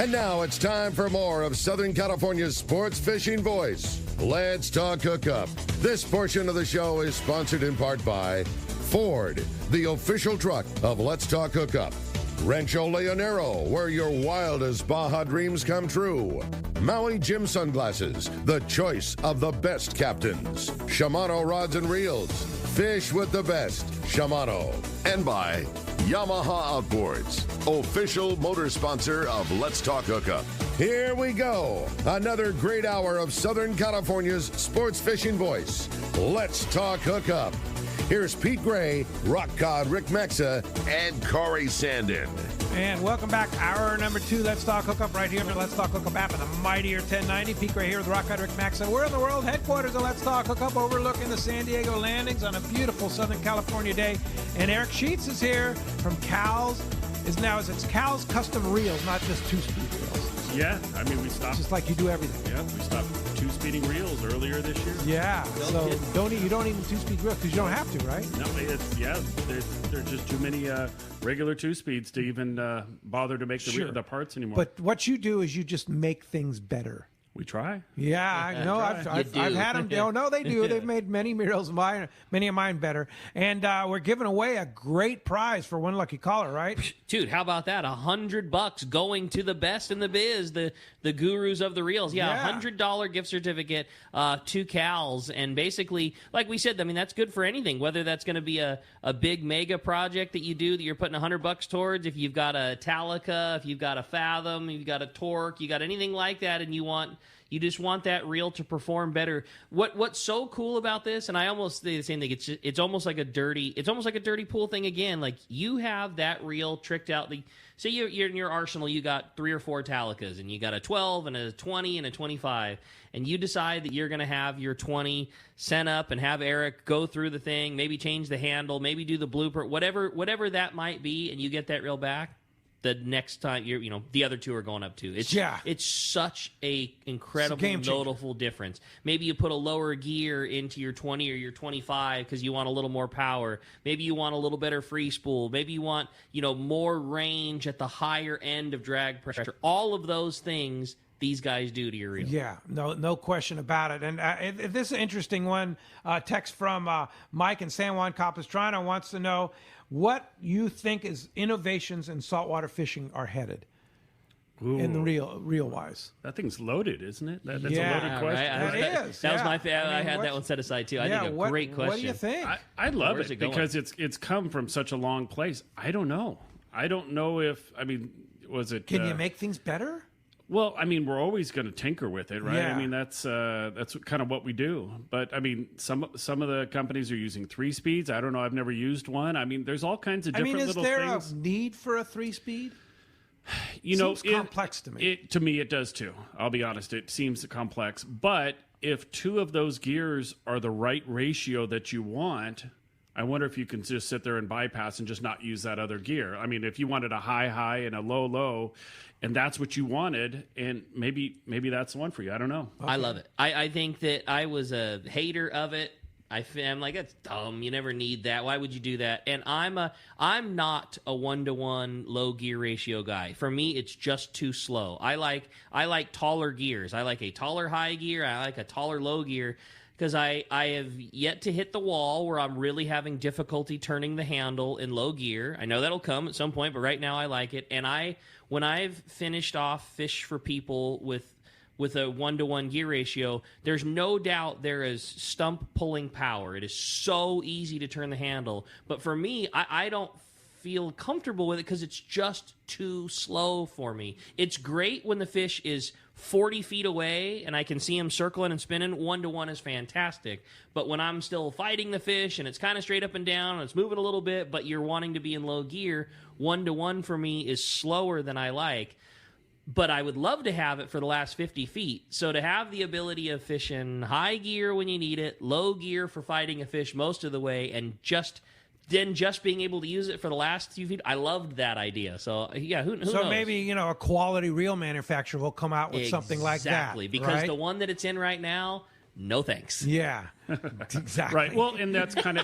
And now it's time for more of Southern California's sports fishing voice. Let's talk hookup. This portion of the show is sponsored in part by Ford, the official truck of Let's Talk Hookup. Rancho Leonero, where your wildest Baja dreams come true. Maui Gym Sunglasses, the choice of the best captains. Shimano Rods and Reels, fish with the best. Shimano. And by Yamaha Outboards, official motor sponsor of Let's Talk Hookup. Here we go. Another great hour of Southern California's sports fishing voice. Let's Talk Hookup. Here's Pete Gray, Rock Cod Rick Mexa, and Corey Sandin. And welcome back. Hour number 2, Let's Talk Hookup, right here on the Let's Talk Hookup app of the mightier 1090. Pete Gray here with Rock Cod Rick Mexa. We're in the world headquarters of Let's Talk Hookup, overlooking the San Diego landings on a beautiful Southern California day. And Eric Sheets is here from Cal's. It's Cal's Custom Reels, not just two-speed reels. Yeah, I mean, we stopped. Just like you do everything. Yeah, we stopped two-speeding reels earlier this year. Yeah, so you don't even two-speed reels because you don't have to, right? No, there's just too many regular two-speeds to even bother to make the parts anymore. But what you do is you just make things better. We try. Yeah, I know. I've had them. Oh, no, they do. They've made many many of mine better. And we're giving away a great prize for one lucky caller, right? Dude, how about that? $100 going to the best in the biz, the gurus of the reels. Yeah, $100 gift certificate to Cal's. And basically, like we said, I mean, that's good for anything, whether that's going to be a big mega project that you do that you're putting $100 towards. If you've got a Talica, if you've got a Fathom, you've got a Torque, you got anything like that, and you just want that reel to perform better. What's so cool about this, and I almost say the same thing. It's almost like a dirty pool thing again. Like you have that reel tricked out. Say you're in your arsenal, you got 3 or 4 Talicas, and you got a 12 and a 20 and a 25, and you decide that you're going to have your 20 sent up and have Eric go through the thing, maybe change the handle, maybe do the blooper, whatever that might be, and you get that reel back. The next time the other 2 are going up too. It's such a incredible, notable difference. Maybe you put a lower gear into your 20 or your 25 because you want a little more power. Maybe you want a little better free spool. Maybe you want more range at the higher end of drag pressure. All of those things these guys do to your reel. Yeah, no question about it. And this is an interesting one. Text from Mike in San Juan Capistrano wants to know what you think is innovations in saltwater fishing are headed. Ooh. In the real wise. That thing's loaded, isn't it? That's a loaded question. Right? That is. That was my favorite. I had that one set aside too. I think a great question. What do you think? I love it because it's come from such a long place. I don't know if was it? Can you make things better? Well, I mean, we're always going to tinker with it, right? Yeah. I mean, that's kind of what we do. But I mean, some of the companies are using 3 speeds. I don't know. I've never used one. I mean, there's all kinds of different little things. Is there a need for a 3-speed? Seems complex to me. To me, it does too. I'll be honest. It seems complex. But if 2 of those gears are the right ratio that you want, I wonder if you can just sit there and bypass and just not use that other gear. I mean, if you wanted a high and a low, and that's what you wanted, and maybe that's the one for you. I don't know. Okay. I love it. I think that I was a hater of it. I'm like, that's dumb. You never need that. Why would you do that? And I'm not a 1-to-1 low gear ratio guy. For me, it's just too slow. I like taller gears. I like a taller high gear. I like a taller low gear. Because I have yet to hit the wall where I'm really having difficulty turning the handle in low gear. I know that'll come at some point, but right now I like it. And when I've finished off fish for people with a 1-to-1 gear ratio, there's no doubt there is stump pulling power. It is so easy to turn the handle. But for me, I don't feel comfortable with it because it's just too slow for me. It's great when the fish is 40 feet away and I can see him circling and spinning. 1-to-1 is fantastic. But when I'm still fighting the fish and it's kind of straight up and down and it's moving a little bit, but you're wanting to be in low gear, 1-to-1 for me is slower than I like. But I would love to have it for the last 50 feet. So to have the ability of fishing high gear when you need it, low gear for fighting a fish most of the way, and just being able to use it for the last few feet, I loved that idea. So, yeah, who knows? So maybe, a quality reel manufacturer will come out with something like that. Exactly, because the one that it's in right now, no thanks. Yeah, exactly. Right. Well, and that's kind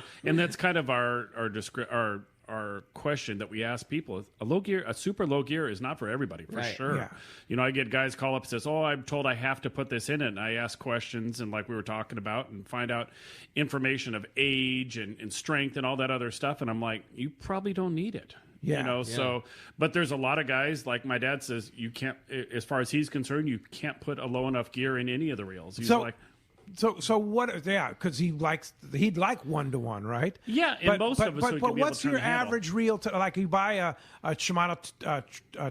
of our our question that we ask people. A super low gear is not for everybody, for sure. Yeah. You know, I get guys call up and says, "Oh, I'm told I have to put this in it." And I ask questions, and like we were talking about, and find out information of age and strength and all that other stuff. And I'm like, you probably don't need it. Yeah. You know, Yeah. so, but there's a lot of guys, like my dad says, you can't, as far as he's concerned, you can't put a low enough gear in any of the reels. He's like, So what? Yeah, because he'd like 1-to-1, right? yeah, and most of us. So we But can be able what's to turn your the handle. average reel? Like you buy a Shimano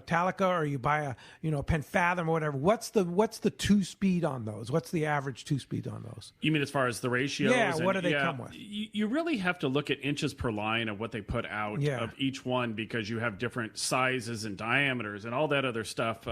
Talica, or you buy a Penn Fathom or whatever. What's the 2-speed on those? What's the average 2-speed on those? You mean as far as the ratios? Yeah, what do they come with? You really have to look at inches per line of what they put out of each one, because you have different sizes and diameters and all that other stuff.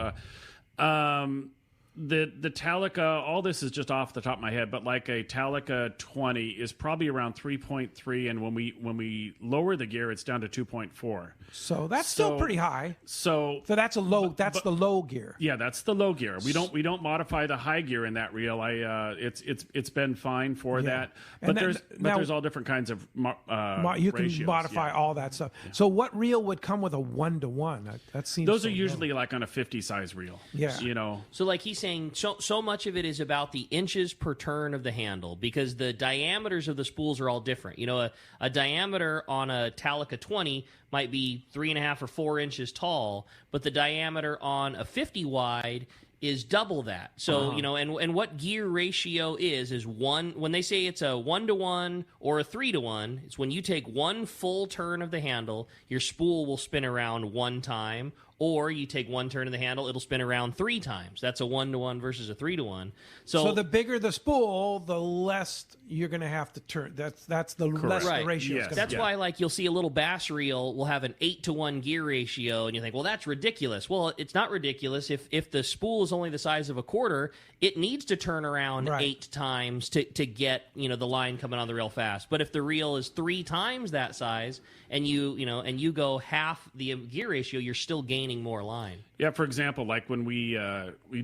The Talica, all this is just off the top of my head, but like a Talica 20 is probably around 3.3, and when we lower the gear, it's down to 2.4. So that's still pretty high. So that's a low. That's the low gear. yeah, that's the low gear. We don't modify the high gear in that reel. It's been fine for that. But there's all different kinds of you can ratios, modify all that stuff. Yeah. So what reel would come with a 1-to-1? That seems those are usually like on a 50 size reel. Yeah, you know. So like he's saying, so much of it is about the inches per turn of the handle, because the diameters of the spools are all different. You know, a diameter on a Talica 20 might be 3.5 or 4 inches tall, but the diameter on a 50 wide is double that. So, you know, and what gear ratio is one, when they say it's a 1-to-1 or a 3-to-1, it's when you take one full turn of the handle, your spool will spin around one time, or you take one turn of the handle, it'll spin around 3 times. That's a 1-to-1 versus a 3-to-1. So the bigger the spool, the less you're going to have to turn. That's the less the ratio. Yes. That's why, like, you'll see a little bass reel will have an 8-to-1 gear ratio, and you think, well, that's ridiculous. Well, it's not ridiculous. If the spool is only the size of a quarter, it needs to turn around 8 times to get, you know, the line coming on the reel fast. But if the reel is 3 times that size, and you go half the gear ratio, you're still gaining more line. Yeah, for example, like when we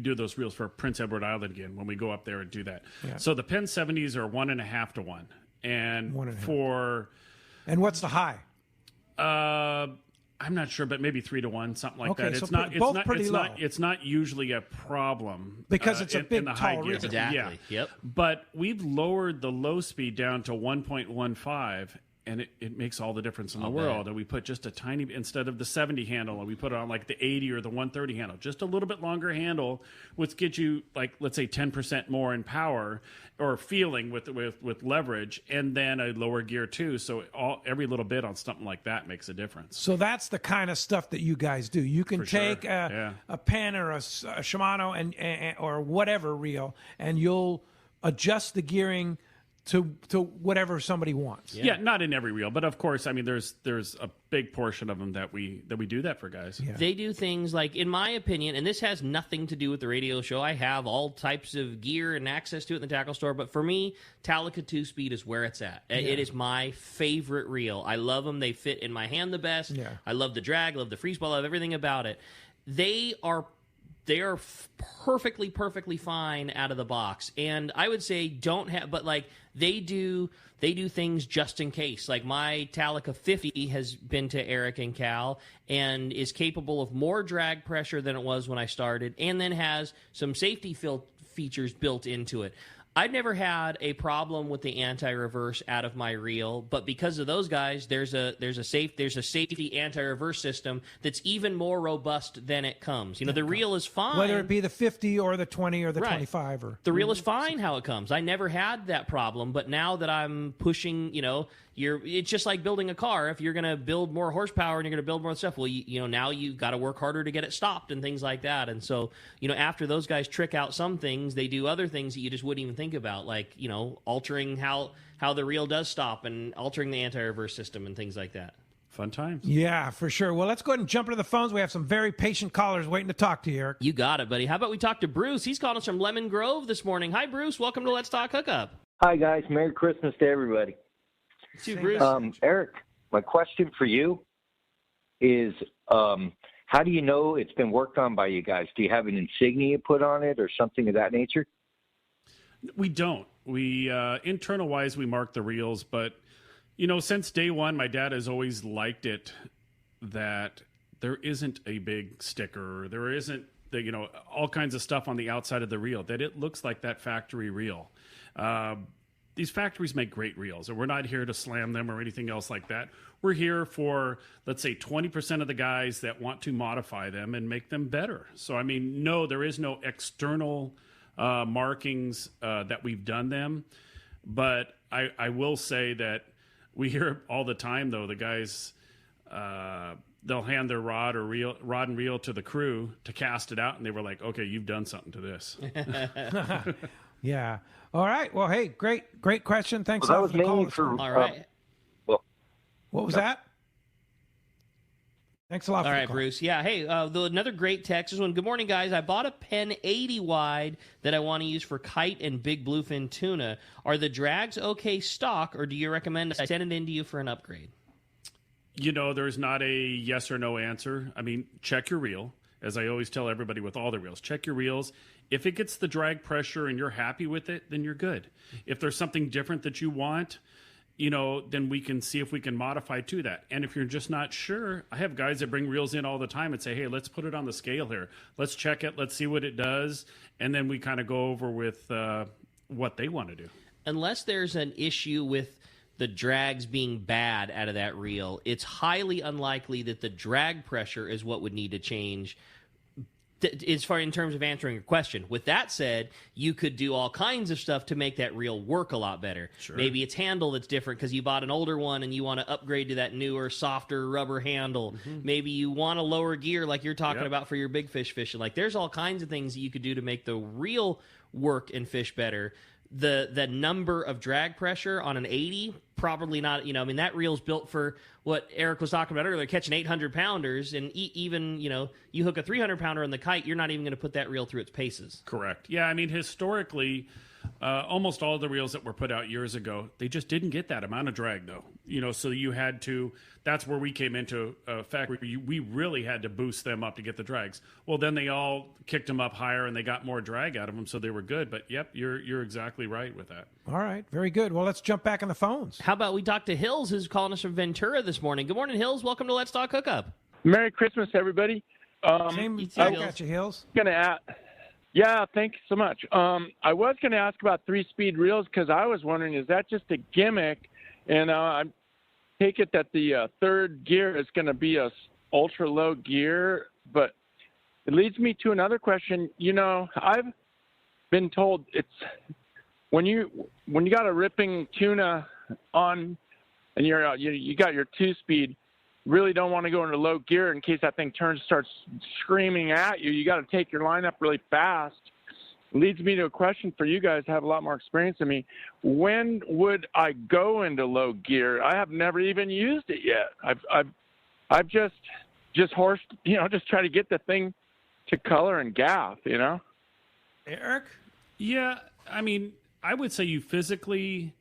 do those reels for Prince Edward Island again, when we go up there and do that. Yeah. So the Penn 70s are 1.5-to-1, and 1.5. And what's the high? I'm not sure, but maybe 3-to-1, something like that. So It's not. both pretty low. It's not usually a problem because it's a big in the tall high gear. reel. Exactly. Yeah. Yep. But we've lowered the low speed down to 1.15. And it makes all the difference in the world. And we put just a tiny, instead of the 70 handle, and we put it on like the 80 or the 130 handle, just a little bit longer handle, which gets you like, let's say 10% more in power or feeling with leverage, and then a lower gear too. So every little bit on something like that makes a difference. So that's the kind of stuff that you guys do. You can take a Penn or a Shimano and or whatever reel, and you'll adjust the gearing to whatever somebody wants. Yeah, not in every reel, but of course, I mean, there's a big portion of them that we do that for guys. Yeah. They do things like, in my opinion, and this has nothing to do with the radio show. I have all types of gear and access to it in the tackle store, but for me, Talica 2-speed is where it's at. Yeah. It is my favorite reel. I love them. They fit in my hand the best. Yeah. I love the drag, love the free spool, I love everything about it. They are perfectly fine out of the box, and I would say but like they do things just in case. Like my Talica 50 has been to Eric and Cal and is capable of more drag pressure than it was when I started, and then has some safety features built into it. I've never had a problem with the anti-reverse out of my reel, but because of those guys, there's a safety anti-reverse system that's even more robust than it comes. You know, the reel is fine, whether it be the 50 or the 20 or the 25, or the reel is fine how it comes. I never had that problem, but now that I'm pushing, you know, it's just like building a car. If you're going to build more horsepower and you're going to build more stuff, well, you know, now you've got to work harder to get it stopped and things like that. And so, you know, after those guys trick out some things, they do other things that you just wouldn't even think about, like, you know, altering how the reel does stop and altering the anti-reverse system and things like that. Fun times. Yeah, for sure. Well, let's go ahead and jump into the phones. We have some very patient callers waiting to talk to you, Eric. You got it, buddy. How about we talk to Bruce? He's calling us from Lemon Grove this morning. Hi, Bruce. Welcome to Let's Talk Hookup. Hi, guys. Merry Christmas to everybody. Bruce. Eric, my question for you is, how do you know it's been worked on by you guys? Do you have an insignia put on it or something of that nature? We don't. We internal wise, we mark the reels, but Since day one, my dad has always liked it that there isn't a big sticker, there isn't all kinds of stuff on the outside of the reel, that it looks like that factory reel. These factories make great reels, and we're not here to slam them or anything else like that. We're here for, let's say, 20% of the guys that want to modify them and make them better. So, no, there is no external markings that we've done them. But I will say that we hear all the time, though, the guys, they'll hand their rod and reel to the crew to cast it out, and they were like, okay, you've done something to this. Yeah. All right. Well, hey, great question. Thanks Well, a that lot was for the call. mainly for All right. What was that? Thanks a lot. All for right, the call. Bruce. Yeah. Hey, another great text. This one. Good morning, guys. I bought a Penn 80 wide that I want to use for kite and big bluefin tuna. Are the drags okay stock, or do you recommend I send it in to you for an upgrade? There's not a yes or no answer. Check your reel. As I always tell everybody with all the reels, check your reels. If it gets the drag pressure and you're happy with it, then you're good. If there's something different that you want, then we can see if we can modify to that. And if you're just not sure, I have guys that bring reels in all the time and say, hey, let's put it on the scale here. Let's check it. Let's see what it does. And then we kind of go over with what they want to do. Unless there's an issue with the drags being bad out of that reel, it's highly unlikely that the drag pressure is what would need to change as far in terms of answering your question. With that said, you could do all kinds of stuff to make that reel work a lot better. Sure. Maybe it's handle that's different because you bought an older one and you want to upgrade to that newer, softer rubber handle. Mm-hmm. Maybe you want a lower gear like you're talking about for your big fish fishing. Like, there's all kinds of things that you could do to make the reel work and fish better. The number of drag pressure on an 80, probably not. That reel's built for what Eric was talking about earlier, catching 800-pounders, and even you hook a 300-pounder on the kite, you're not even going to put that reel through its paces. Correct. Yeah, historically, almost all the reels that were put out years ago, they just didn't get that amount of drag, though. So you had to. That's where we came into effect. We really had to boost them up to get the drags. Well, then they all kicked them up higher, and they got more drag out of them, so they were good. But yep, you're exactly right with that. All right, very good. Well, let's jump back on the phones. How about we talk to Hills, who's calling us from Ventura this morning. Good morning, Hills. Welcome to Let's Talk Hookup. Merry Christmas, everybody. Same got you, Hills. Yeah, thank you so much. I was going to ask about 3-speed reels because I was wondering, is that just a gimmick? And I take it that the third gear is going to be a ultra low gear, but it leads me to another question. I've been told it's when you got a ripping tuna on and you got your 2-speed, really don't want to go into low gear in case that thing starts screaming at you. You got to take your line up really fast. Leads me to a question for you guys who have a lot more experience than me. When would I go into low gear? I have never even used it yet. I've just horsed, just try to get the thing to color and gaff, Eric? Yeah, I would say you physically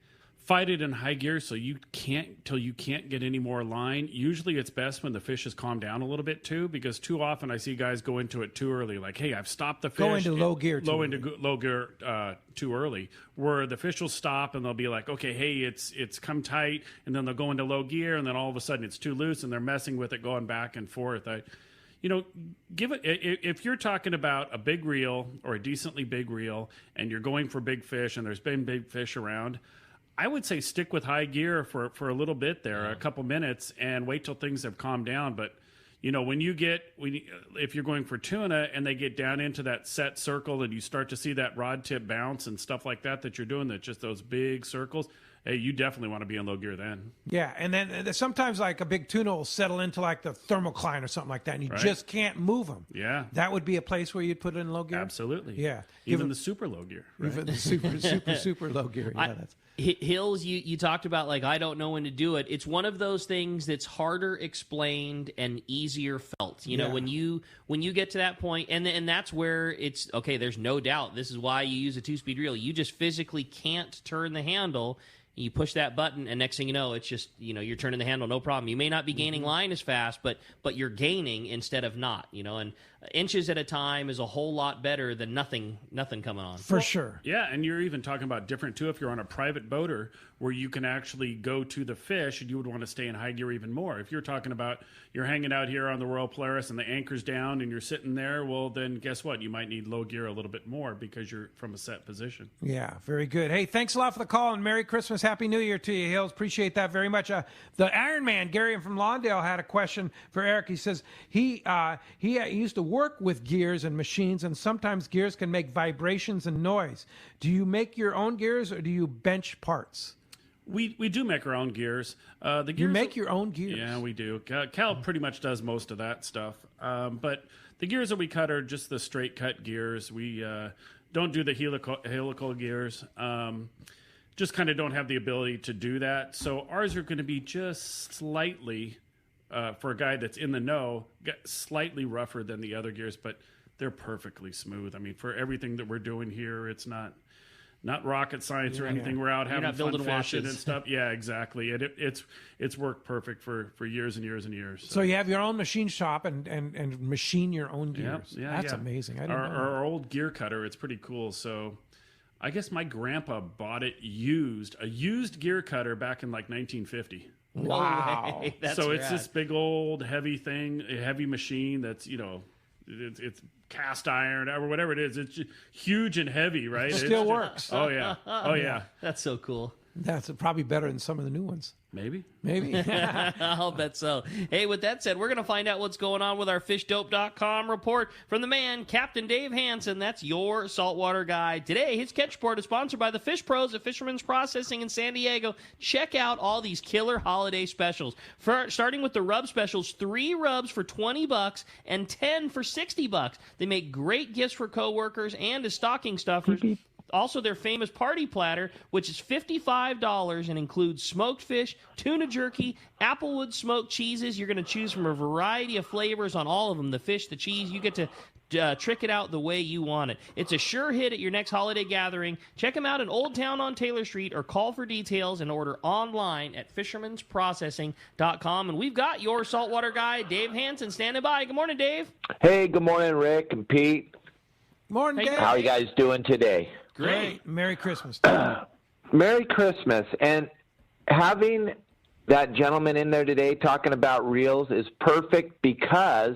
fight it in high gear so you can't get any more line. Usually it's best when the fish has calmed down a little bit too, because too often I see guys go into it too early. Like, hey, I've stopped the fish. Go into low gear too early, where the fish will stop and they'll be like, okay, hey, it's come tight, and then they'll go into low gear, and then all of a sudden it's too loose, and they're messing with it, going back and forth. Give it, if you're talking about a big reel or a decently big reel and you're going for big fish and there's been big fish around, I would say stick with high gear for a little bit there, a couple minutes, and wait till things have calmed down. But if you're going for tuna and they get down into that set circle and you start to see that rod tip bounce and stuff like that you're doing, that just those big circles, hey, you definitely want to be in low gear then. Yeah, and then sometimes like a big tuna will settle into like the thermocline or something like that, and you just can't move them. Yeah. That would be a place where you'd put it in low gear? Absolutely. Yeah. Even the super low gear. Right? Even the super low gear. Yeah, Hills, you talked about, like, I don't know when to do it. It's one of those things that's harder explained and easier felt. When you get to that point, and that's where it's, okay, there's no doubt. This is why you use a 2-speed reel. You just physically can't turn the handle. You push that button, and next thing you know, it's just, you're turning the handle, no problem. You may not be gaining line as fast, but you're gaining instead of not, and inches at a time is a whole lot better than nothing coming on. For sure. Yeah, and you're even talking about different, too, if you're on a private boater where you can actually go to the fish and you would want to stay in high gear even more. If you're talking about you're hanging out here on the Royal Polaris and the anchor's down and you're sitting there, well, then guess what? You might need low gear a little bit more because you're from a set position. Yeah, very good. Hey, thanks a lot for the call, and Merry Christmas, Happy New Year to you, Hills. Appreciate that very much. The Iron Man, Gary from Lawndale, had a question for Eric. He says he used to work with gears and machines, and sometimes gears can make vibrations and noise. Do you make your own gears, or do you bench parts? We do make our own gears. The gears You make your own gears? Yeah, we do. Cal pretty much does most of that stuff. But the gears that we cut are just the straight cut gears. We don't do the helical gears. Just kind of don't have the ability to do that. So ours are going to be just slightly, for a guy that's in the know, slightly rougher than the other gears, but they're perfectly smooth. I mean, for everything that we're doing here, it's not rocket science or anything. We're out having fun fishing and stuff. Yeah, exactly. And it's worked perfect for years and years and years. So you have your own machine shop and machine your own gears. Yeah, That's amazing. I didn't know our old gear cutter, it's pretty cool. So I guess my grandpa bought it a used gear cutter back in like 1950. Wow. That's so it's rad. this big old heavy thing, a heavy machine that's, it's cast iron or whatever it is. It's just huge and heavy, right? Still works. Oh, yeah. Oh, yeah. That's so cool. That's probably better than some of the new ones. Maybe. I'll bet so. Hey, with that said, we're going to find out what's going on with our fishdope.com report from the man, Captain Dave Hansen. That's your saltwater guide. Today, his catch report is sponsored by the Fish Pros at Fisherman's Processing in San Diego. Check out all these killer holiday specials. Starting with the rub specials, 3 rubs for $20 and 10 for $60. They make great gifts for coworkers and as stocking stuffers. Also, their famous party platter, which is $55 and includes smoked fish, tuna jerky, applewood smoked cheeses. You're going to choose from a variety of flavors on all of them, the fish, the cheese. You get to trick it out the way you want it. It's a sure hit at your next holiday gathering. Check them out in Old Town on Taylor Street or call for details and order online at fishermansprocessing.com. And we've got your saltwater guy, Dave Hansen, standing by. Good morning, Dave. Hey, good morning, Rick and Pete. Morning, Dave. How are you guys doing today? Great. Merry Christmas. Merry Christmas. And having that gentleman in there today talking about reels is perfect because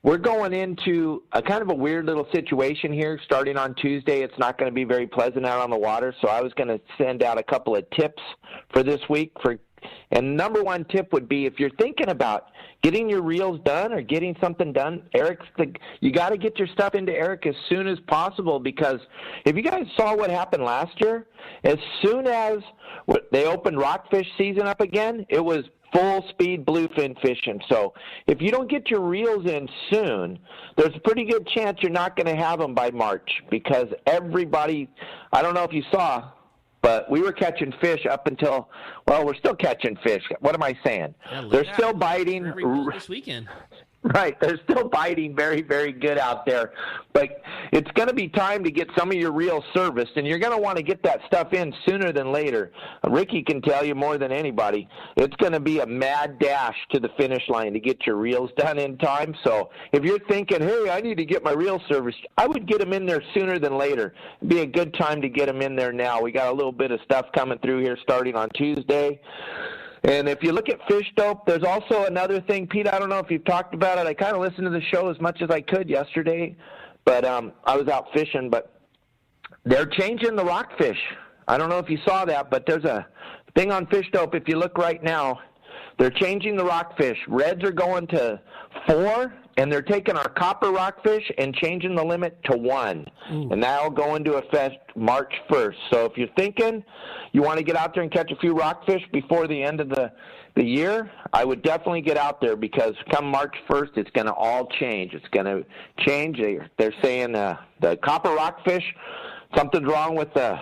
we're going into a kind of a weird little situation here. Starting on Tuesday, it's not going to be very pleasant out on the water, so I was going to send out a couple of tips for this week. And number one tip would be if you're thinking about getting your reels done or getting something done, you got to get your stuff into Eric as soon as possible, because if you guys saw what happened last year, as soon as they opened rockfish season up again, it was full speed bluefin fishing. So if you don't get your reels in soon, there's a pretty good chance you're not going to have them by March, because everybody, I don't know if you saw, but we were catching fish up until, well, we're still catching fish. What am I saying? They're still biting. This weekend. Right. They're still biting very, very good out there. But it's going to be time to get some of your reels serviced, and you're going to want to get that stuff in sooner than later. Ricky can tell you more than anybody. It's going to be a mad dash to the finish line to get your reels done in time. So if you're thinking, hey, I need to get my reels serviced, I would get them in there sooner than later. It'd be a good time to get them in there now. We got a little bit of stuff coming through here starting on Tuesday. And if you look at Fish Dope, there's also another thing, Pete, I don't know if you've talked about it. I kind of listened to the show as much as I could yesterday, but I was out fishing. But they're changing the rockfish. I don't know if you saw that, but there's a thing on Fish Dope. If you look right now, they're changing the rockfish. Reds are going to 4, and they're taking our copper rockfish and changing the limit to 1. And that'll go into effect March 1st. So if you're thinking you want to get out there and catch a few rockfish before the end of the year, I would definitely get out there, because come March 1st, it's going to all change. It's going to change. They're saying the copper rockfish, something's wrong with the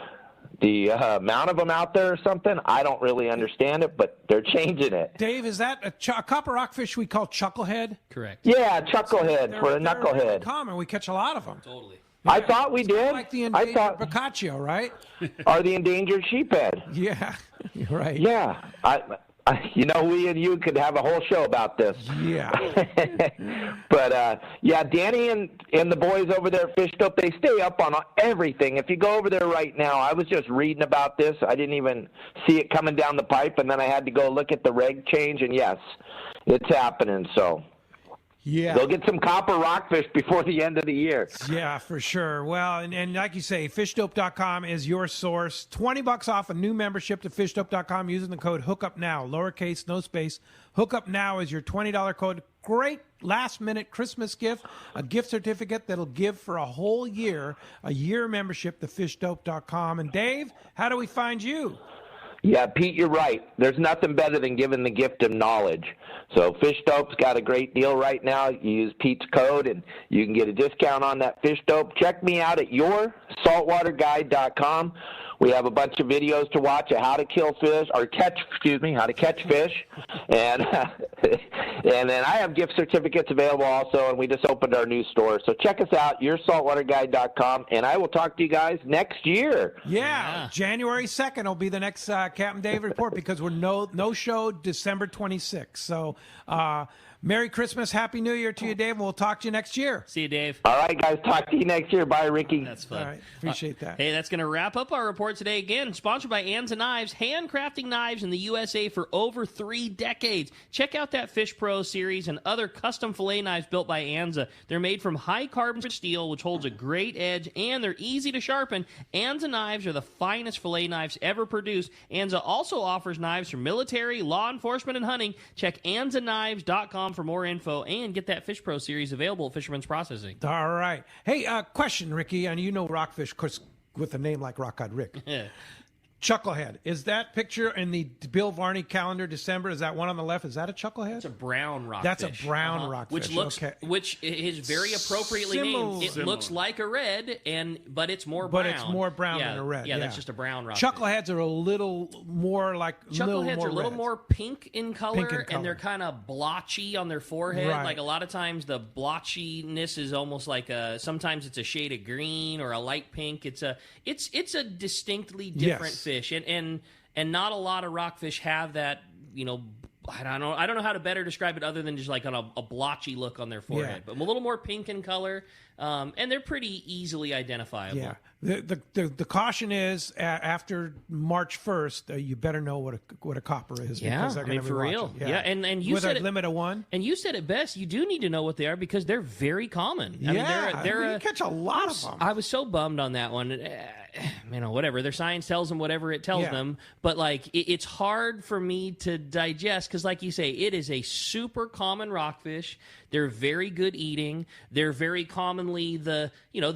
amount of them out there or something. I don't really understand it, but they're changing it. Dave, is that a copper rockfish we call chucklehead? Correct. Yeah, chucklehead for a knucklehead. They're common. We catch a lot of them. Totally. Yeah. I thought we did. Like the endangered boccaccio, right? Or the endangered sheephead. Yeah, you're right. Yeah, We and you could have a whole show about this. Yeah. But, Danny and the boys over there at Fish Dope, they stay up on everything. If you go over there right now, I was just reading about this. I didn't even see it coming down the pipe, and then I had to go look at the reg change, and yes, it's happening. So yeah, they'll get some copper rockfish before the end of the year. Yeah, for sure. Well, and like you say, fishdope.com is your source. $20 off a new membership to fishdope.com using the code HookupNow, lowercase, no space. HookupNow is your $20 code. Great last-minute Christmas gift, a gift certificate that'll give for a whole year, a year membership to fishdope.com. And Dave, how do we find you? Yeah, Pete, you're right. There's nothing better than giving the gift of knowledge. So Fish Dope's got a great deal right now. You use Pete's code, and you can get a discount on that Fish Dope. Check me out at yoursaltwaterguide.com. We have a bunch of videos to watch of how to kill fish, or how to catch fish. And and then I have gift certificates available also, and we just opened our new store. So check us out, yoursaltwaterguide.com, and I will talk to you guys next year. Yeah. January 2nd will be the next Captain Dave report, because we're no show December 26th. So Merry Christmas, Happy New Year to you, Dave, and we'll talk to you next year. See you, Dave. All right, guys. Talk to you next year. Bye, Ricky. That's fun. All right. Appreciate that. Hey, that's going to wrap up our report today. Again, sponsored by Anza Knives, handcrafting knives in the USA for over 3 decades. Check out that Fish Pro series and other custom fillet knives built by Anza. They're made from high-carbon steel, which holds a great edge, and they're easy to sharpen. Anza knives are the finest fillet knives ever produced. Anza also offers knives for military, law enforcement, and hunting. Check AnzaKnives.com for more info, and get that Fish Pro series available at Fisherman's Processing. All right. Hey, question, Ricky, and you know rockfish, of course, with a name like Rock God Rick. Chucklehead. Is that picture in the Bill Varney calendar December? Is that one on the left? Is that a chucklehead? It's a brown rockfish. That's a brown rockfish. Which is very appropriately named. It looks like a red, but it's more brown. But it's more brown than a red. Yeah, that's just a brown rockfish. Chuckleheads are a little more like Chuckleheads are a little more pink in color, and they're kind of blotchy on their forehead. Right. Like a lot of times, the blotchiness is almost like sometimes it's a shade of green or a light pink. It's a distinctly different fish. And not a lot of rockfish have that, I don't know how to better describe it other than just like on a blotchy look on their forehead. But a little more pink in color, and they're pretty easily identifiable. Yeah. The caution is after March 1st, you better know what a copper is. Yeah, because they're for real. Yeah, and you with said a limit of 1. And you said it best. You do need to know what they are because they're very common. You catch a lot of them. I was so bummed on that one. Whatever. Their science tells them whatever it tells them. But, it's hard for me to digest because, like you say, it is a super common rockfish. They're very good eating. They're very commonly the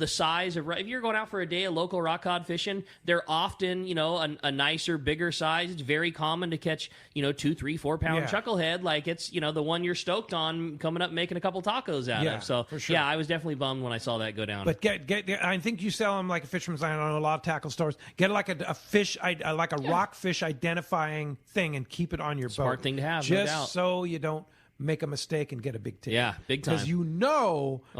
size of, if you're going out for a day of local rock cod fishing, they're often, a nicer, bigger size. It's very common to catch, 2, 3, 4 pound chucklehead. Like it's, the one you're stoked on coming up making a couple tacos out of. So, for sure. I was definitely bummed when I saw that go down. But I think you sell them like a fisherman's line on a lot of tackle stores. Get like a fish, like a rockfish identifying thing and keep it on your boat. Smart thing to have, just no doubt. So you don't make a mistake and get a big ticket. Yeah, big time. Because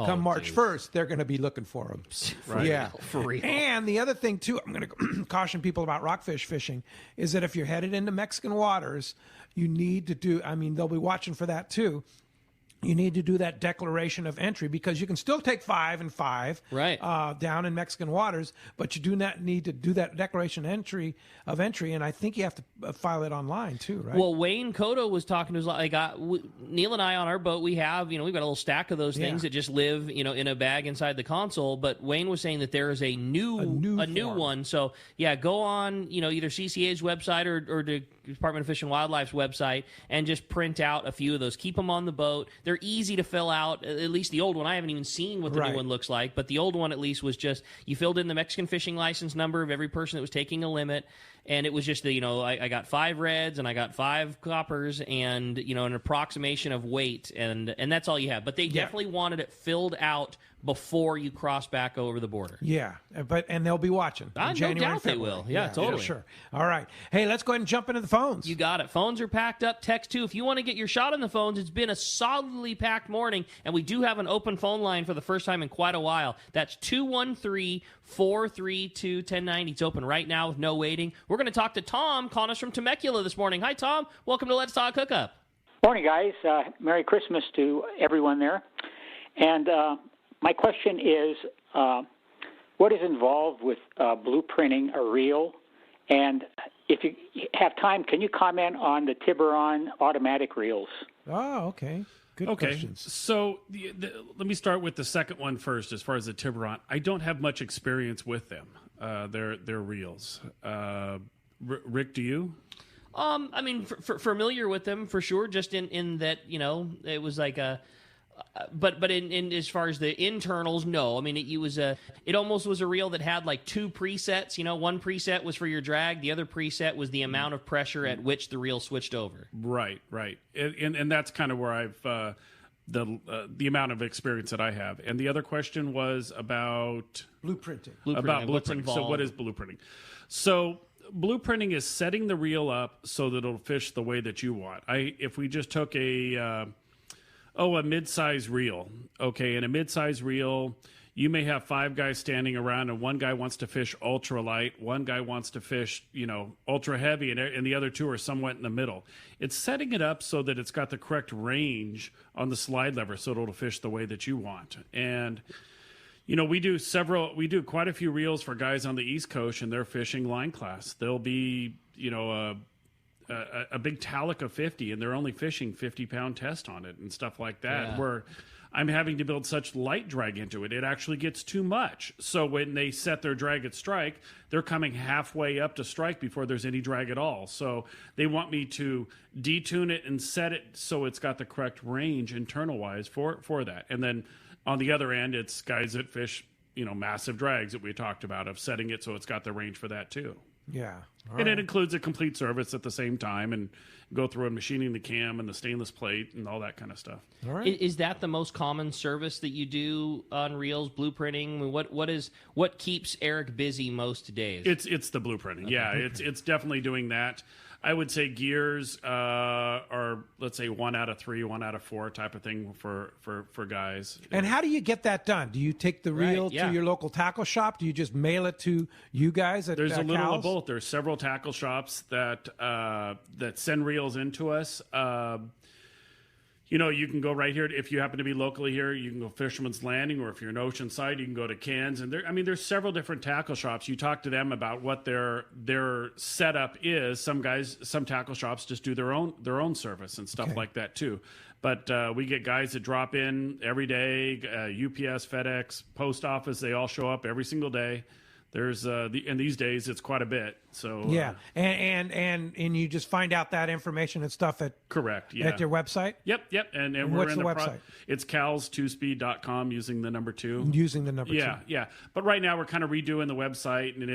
come March 1st, they're going to be looking for them. Right. Yeah. For real. And the other thing, too, I'm going to caution people about rockfish fishing, is that if you're headed into Mexican waters, you need to they'll be watching for that, too. You need to do that declaration of entry because you can still take 5 and 5 down in Mexican waters, but you do not need to do that declaration of entry, and I think you have to file it online too, right? Well, Wayne Cotto was talking to us. Neil and I on our boat, we have we've got a little stack of those things that just live in a bag inside the console. But Wayne was saying that there is a new one. So go on either CCA's website or the Department of Fish and Wildlife's website and just print out a few of those. Keep them on the boat. They're easy to fill out, at least the old one. I haven't even seen what the new one looks like, but the old one at least was just, you filled in the Mexican fishing license number of every person that was taking a limit, and it was just I got 5 reds and I got 5 coppers and, an approximation of weight, and that's all you have. But they definitely wanted it filled out before you cross back over the border. Yeah, and they'll be watching. No doubt they will. Yeah, totally. Yeah, sure. All right. Hey, let's go ahead and jump into the phones. You got it. Phones are packed up. Text too. If you want to get your shot on the phones, it's been a solidly packed morning, and we do have an open phone line for the first time in quite a while. That's 213-432-1090. It's open right now with no waiting. We're We're going to talk to Tom, calling us from Temecula this morning. Hi, Tom. Welcome to Let's Talk Hookup. Morning, guys. Merry Christmas to everyone there. And my question is, what is involved with blueprinting a reel? And if you have time, can you comment on the Tiburon automatic reels? Oh, okay. Good questions. So let me start with the second one first. As far as the Tiburon, I don't have much experience with them. Their reels. Rick, do you? I mean, familiar with them for sure. Just in that, it was like a. But in as far as the internals, no. I mean, it almost was a reel that had like two presets. One preset was for your drag, the other preset was the amount of pressure at which the reel switched over. Right. And that's kind of where I've the amount of experience that I have. And the other question was about blueprinting. About blueprinting. So what is blueprinting? So blueprinting is setting the reel up so that it'll fish the way that you want. If we just took a mid-size reel. Okay, in a mid-size reel, you may have 5 guys standing around, and one guy wants to fish ultralight, one guy wants to fish, ultra heavy, and the other 2 are somewhat in the middle. It's setting it up so that it's got the correct range on the slide lever so it'll fish the way that you want. And we do quite a few reels for guys on the East Coast, and they're fishing line class. They'll be, a big Talica 50, and they're only fishing 50-pound test on it and stuff like that, where I'm having to build such light drag into it. It actually gets too much. So when they set their drag at strike, they're coming halfway up to strike before there's any drag at all. So they want me to detune it and set it so it's got the correct range internal-wise for that. And then on the other end, it's guys that fish, massive drags that we talked about, of setting it so it's got the range for that too. Yeah. It includes a complete service at the same time, and go through and machining the cam and the stainless plate and all that kind of stuff. All right. Is that the most common service that you do on reels, blueprinting? What keeps Eric busy most days? It's the blueprinting. Okay. Yeah, it's definitely doing that. I would say gears are, let's say, 1 out of 3, 1 out of 4 type of thing for guys. And how do you get that done? Do you take the reel to your local tackle shop? Do you just mail it to you guys? There's a little of both. There's several tackle shops that send reels into us. You can go right here. If you happen to be locally here, you can go Fisherman's Landing, or if you're in Oceanside, you can go to Cairns. And there's several different tackle shops. You talk to them about what their setup is. Some tackle shops just do their own service and stuff like that too. But we get guys that drop in every day. UPS, FedEx, Post Office, they all show up every single day. There's and these days it's quite a bit. So and you just find out that information and stuff at your website. Yep. And we're what's in the website? It's cals2speed.com using the number 2. Using the number 2. Yeah. But right now we're kind of redoing the website, and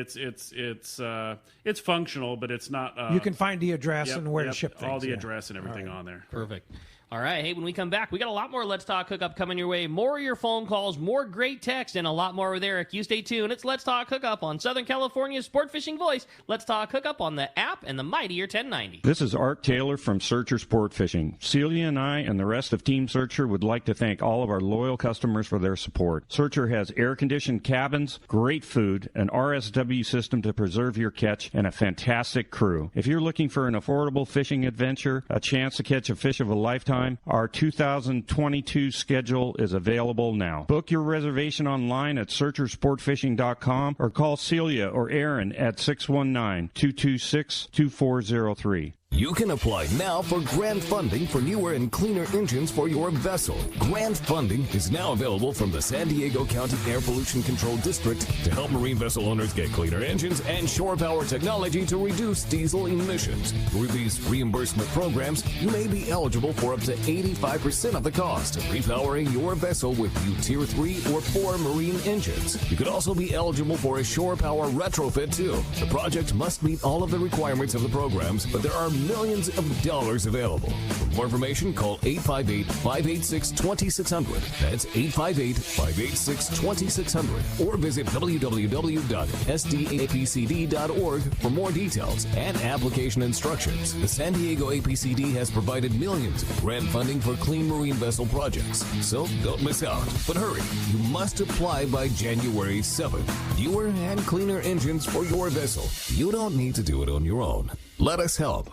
it's functional, but it's not. You can find the address and where to ship things. All the address and everything on there. Perfect. All right. Hey, when we come back, we got a lot more Let's Talk Hookup coming your way. More of your phone calls, more great text, and a lot more with Eric. You stay tuned. It's Let's Talk Hookup on Southern California's sport fishing voice. Let's Talk Hookup on the app and the mightier 1090. This is Art Taylor from Searcher Sport Fishing. Celia and I and the rest of Team Searcher would like to thank all of our loyal customers for their support. Searcher has air-conditioned cabins, great food, an RSW system to preserve your catch, and a fantastic crew. If you're looking for an affordable fishing adventure, a chance to catch a fish of a lifetime, our 2022 schedule is available now. Book your reservation online at searchersportfishing.com or call Celia or Aaron at 619-226-2403. You can apply now for grant funding for newer and cleaner engines for your vessel. Grant funding is now available from the San Diego County Air Pollution Control District to help marine vessel owners get cleaner engines and shore power technology to reduce diesel emissions. Through these reimbursement programs, you may be eligible for up to 85% of the cost of repowering your vessel with new Tier 3 or 4 marine engines. You could also be eligible for a shore power retrofit too. The project must meet all of the requirements of the programs, but there are millions of dollars available. For more information, call 858-586-2600. That's 858-586-2600. Or visit www.sdapcd.org for more details and application instructions. The San Diego APCD has provided millions in grant funding for clean marine vessel projects. So don't miss out. But hurry, you must apply by January 7th. Newer and cleaner engines for your vessel. You don't need to do it on your own. Let us help.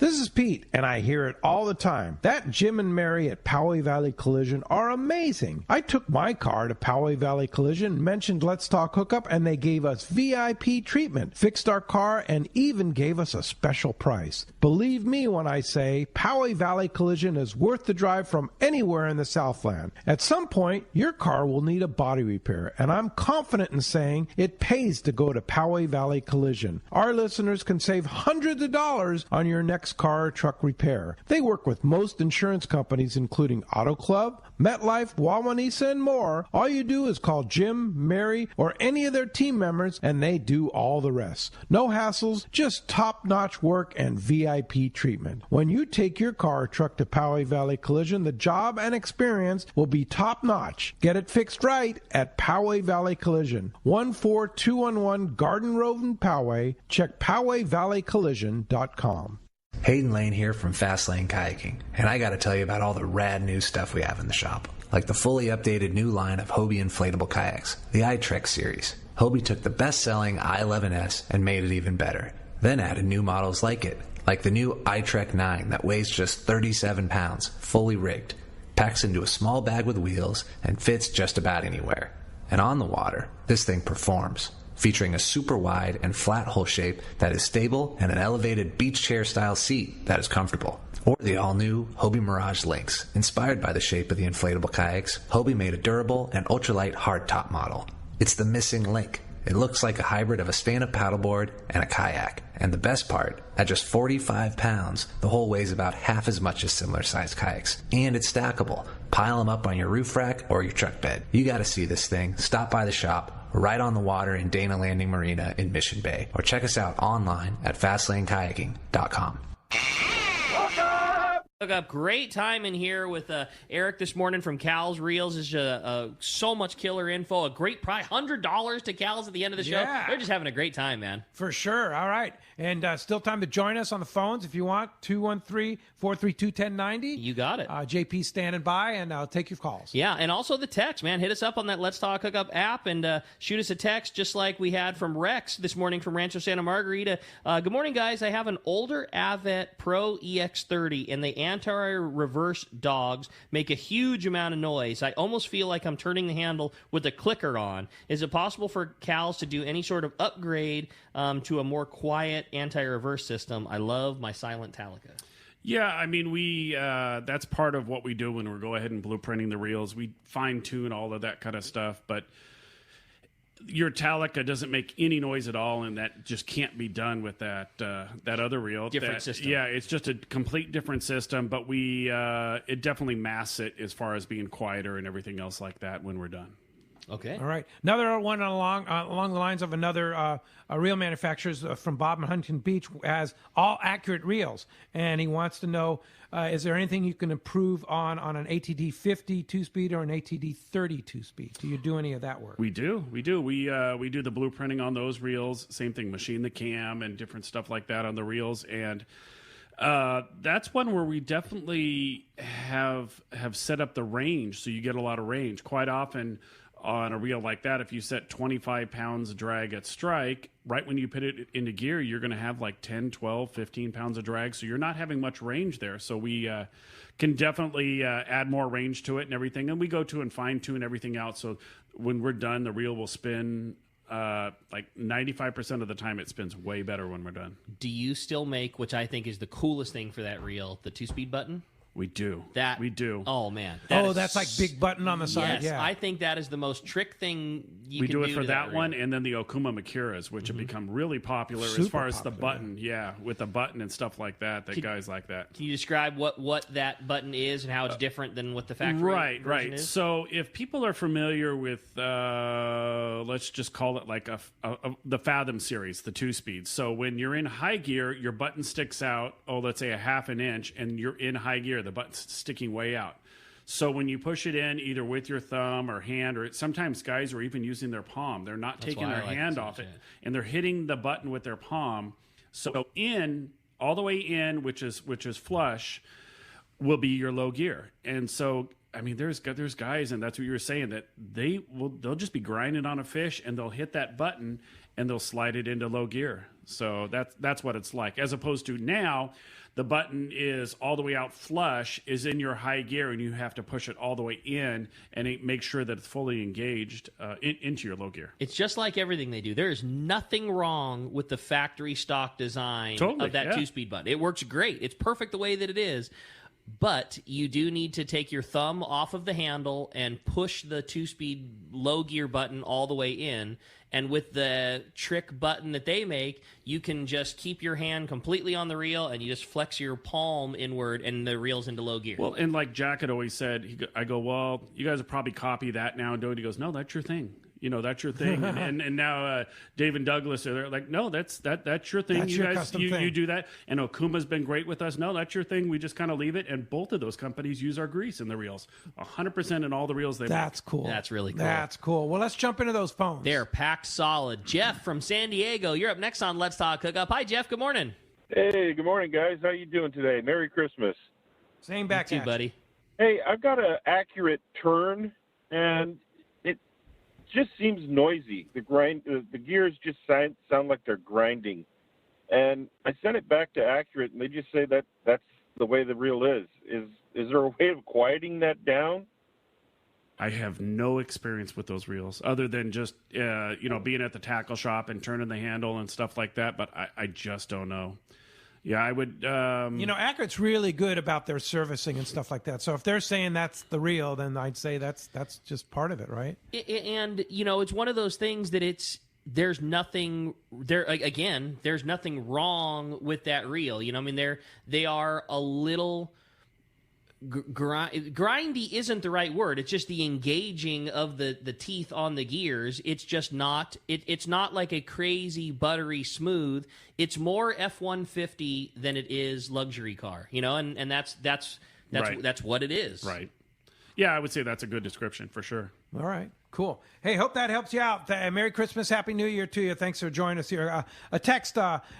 This is Pete, and I hear it all the time. That Jim and Mary at Poway Valley Collision are amazing. I took my car to Poway Valley Collision, mentioned Let's Talk Hookup, and they gave us VIP treatment, fixed our car, and even gave us a special price. Believe me when I say Poway Valley Collision is worth the drive from anywhere in the Southland. At some point, your car will need a body repair, and I'm confident in saying it pays to go to Poway Valley Collision. Our listeners can save hundreds of dollars on your next car or truck repair. They work with most insurance companies, including Auto Club, MetLife, Wawanesa, and more. All you do is call Jim, Mary, or any of their team members, and they do all the rest. No hassles, just top-notch work and VIP treatment. When you take your car or truck to Poway Valley Collision, the job and experience will be top-notch. Get it fixed right at Poway Valley Collision, 14211 Garden Road in Poway. Check PowayValleyCollision.com. Hayden Lane here from Fast Lane Kayaking, and I gotta tell you about all the rad new stuff we have in the shop. Like the fully updated new line of Hobie Inflatable Kayaks, the iTrek series. Hobie took the best-selling i11S and made it even better, then added new models like it, like the new iTrek 9 that weighs just 37 pounds, fully rigged, packs into a small bag with wheels, and fits just about anywhere. And on the water, this thing performs, featuring a super wide and flat hull shape that is stable and an elevated beach chair style seat that is comfortable. Or the all-new Hobie Mirage Lynx. Inspired by the shape of the inflatable kayaks, Hobie made a durable and ultralight hardtop model. It's the missing link. It looks like a hybrid of a stand-up paddleboard and a kayak. And the best part, at just 45 pounds, the hull weighs about half as much as similar-sized kayaks. And it's stackable. Pile them up on your roof rack or your truck bed. You gotta see this thing. Stop by the shop, right on the water in Dana Landing Marina in Mission Bay, or check us out online at FastlaneKayaking.com. Hookup, great time in here with Eric this morning from Cal's Reels. Is so much killer info, a great price, $100 to Cal's at the end of the show. Yeah. They're just having a great time, man. For sure. All right. And still time to join us on the phones if you want. 213-432-1090. You got it. JP's standing by, and I'll take your calls. Yeah, and also the text, man. Hit us up on that Let's Talk Hookup app and shoot us a text just like we had from Rex this morning from Rancho Santa Margarita. Good morning, guys. I have an older Avet Pro EX30, and the anti-reverse dogs make a huge amount of noise. I almost feel like I'm turning the handle with the clicker on. Is it possible for Cal's to do any sort of upgrade to a more quiet anti-reverse system? I love my silent Talica. Yeah, I mean, we that's part of what we do when we go ahead and blueprinting the reels. We fine-tune all of that kind of stuff, but your Talica doesn't make any noise at all, and that just can't be done with that other reel. Different system. Yeah, it's just a complete different system, but we it definitely masks it as far as being quieter and everything else like that when we're done. Okay. All right. Another one along the lines of another reel manufacturer from Bob in Huntington Beach has all accurate reels, and he wants to know, is there anything you can improve on an ATD 50 2-speed or an ATD 30 2-speed? Do you do any of that work? We do. We do the blueprinting on those reels. Same thing, machine the cam and different stuff like that on the reels, and that's one where we definitely have set up the range, so you get a lot of range. Quite often on a reel like that, if you set 25 pounds of drag at strike, right when you put it into gear, you're going to have like 10, 12, 15 pounds of drag, so you're not having much range there. So we can definitely add more range to it and everything, and we go to and fine-tune everything out, so when we're done, the reel will spin like 95% of the time. It spins way better when we're done. Do you still make, which I think is the coolest thing for that reel, the 2-speed button? We do. We do. Oh, man. That's like big button on the side. Yes, Yeah. I think that is the most trick thing you can do. We do it for that one, reel. and then the Okuma Makuras, which have become really popular as far as the button. Yeah, with the button and stuff like that. Guys like that. Can you describe what that button is and how it's different than what the factory version is? So if people are familiar with, let's just call it like the Fathom series, the 2-speed. So when you're in high gear, your button sticks out, let's say a half an inch, and you're in high gear, the button's sticking way out. So when you push it in, either with your thumb or hand, or sometimes guys are even using their palm. They're not taking their hand off it, and they're hitting the button with their palm. So all the way in, which is flush, will be your low gear. And so, I mean, there's guys, and that's what you were saying, that they'll just be grinding on a fish, and they'll hit that button, and they'll slide it into low gear. So that's what it's like. As opposed to now, the button is all the way out flush, is in your high gear, and you have to push it all the way in and make sure that it's fully engaged into your low gear. It's just like everything they do. There is nothing wrong with the factory stock design of that 2-speed button. It works great. It's perfect the way that it is. But you do need to take your thumb off of the handle and push the 2-speed low gear button all the way in. And with the trick button that they make, you can just keep your hand completely on the reel, and you just flex your palm inward, and the reel's into low gear. Well, and like Jack had always said, I go, well, you guys will probably copy that now and do it. He goes, no, that's your thing. That's your thing. and now Dave and Douglas are there like, no, that's your thing. That's you your guys, custom you thing. do that. And Okuma's been great with us. No, that's your thing. We just kind of leave it. And both of those companies use our grease in the reels, 100% in all the reels they make. That's cool. That's really cool. That's cool. Well, let's jump into those phones. They're packed solid. Jeff from San Diego, you're up next on Let's Talk Hookup. Hi, Jeff. Good morning. Hey, good morning, guys. How you doing today? Merry Christmas. Same back you too, buddy. Hey, I've got an accurate turn, and it just seems noisy. The gears just sound like they're grinding. And I sent it back to Accurate, and they just say that's the way the reel is. Is there a way of quieting that down? I have no experience with those reels other than just, being at the tackle shop and turning the handle and stuff like that. But I just don't know. Yeah, I would. Accurate's really good about their servicing and stuff like that. So if they're saying that's the reel, then I'd say that's just part of it, right? And it's one of those things that there's nothing there. Again, there's nothing wrong with that reel. They are a little. Grindy isn't the right word. It's just the engaging of the teeth on the gears. It's just not. It's not like a crazy buttery smooth. It's more F-150 than it is luxury car. And that's right. That's what it is. Right. Yeah, I would say that's a good description for sure. All right, cool. Hey, hope that helps you out. Merry Christmas, Happy New Year to you. Thanks for joining us here. A text,